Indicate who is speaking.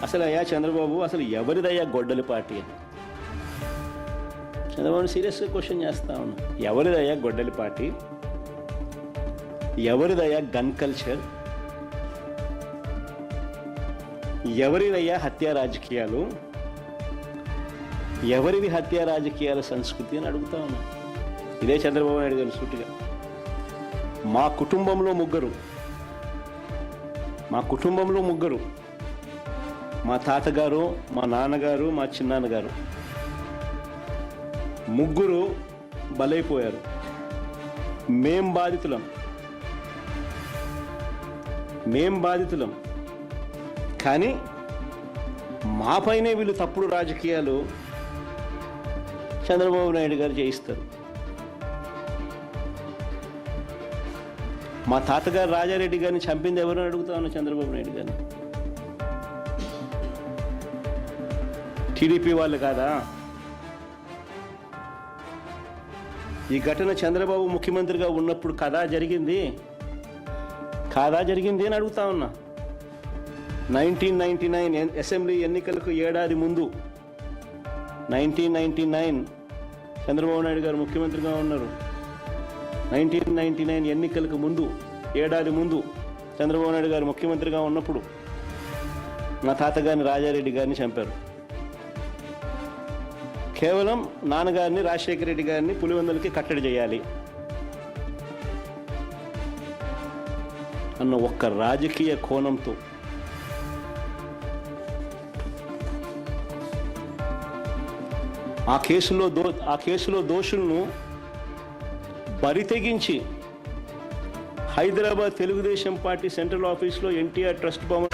Speaker 1: అసలు అయ్యా చంద్రబాబు, అసలు ఎవరిదయ్యా గొడ్డలి పార్టీ అని చంద్రబాబు సీరియస్గా క్వశ్చన్ చేస్తా ఉన్నా. ఎవరిదయ్యా గొడ్డలి పార్టీ? ఎవరిదయ్యా గన్ కల్చర్? ఎవరిదయ్యా హత్యా రాజకీయాలు? ఎవరిది హత్యా రాజకీయాల సంస్కృతి అని అడుగుతా ఉన్నా. ఇదే చంద్రబాబు నాయుడు గారు సూటిగా మా కుటుంబంలో ముగ్గురు, మా తాతగారు, మా నాన్నగారు, మా చిన్నాన్నగారు ముగ్గురు బలైపోయారు. మేం బాధితులం. కానీ మాపైనే వీళ్ళు తప్పుడు రాజకీయాలు చంద్రబాబు నాయుడు గారు చేయిస్తారు. మా తాతగారు రాజారెడ్డి గారిని చంపింది ఎవరు అడుగుతా ఉన్నా చంద్రబాబు నాయుడు గారిని. టీడీపీ వాళ్ళు కాదా? ఈ ఘటన చంద్రబాబు ముఖ్యమంత్రిగా ఉన్నప్పుడు కాదా జరిగింది అని అడుగుతా ఉన్నా. 1999 అసెంబ్లీ ఎన్నికలకు ఏడాది ముందు 1999 చంద్రబాబు నాయుడు గారు ముఖ్యమంత్రిగా ఉన్నారు. 1999 ఎన్నికలకు ముందు ఏడాది ముందు చంద్రబాబు నాయుడు గారు ముఖ్యమంత్రిగా ఉన్నప్పుడు మా తాతగారిని రాజారెడ్డి గారిని చంపారు. కేవలం నాన్నగారిని రాజశేఖర రెడ్డి గారిని పులివెందులకి కట్టడి చేయాలి అన్న ఒక్క రాజకీయ కోణంతో ఆ కేసులో దోషులను బరితెగించి హైదరాబాద్ తెలుగుదేశం పార్టీ సెంట్రల్ ఆఫీస్లో ఎన్టీఆర్ ట్రస్ట్ భవన్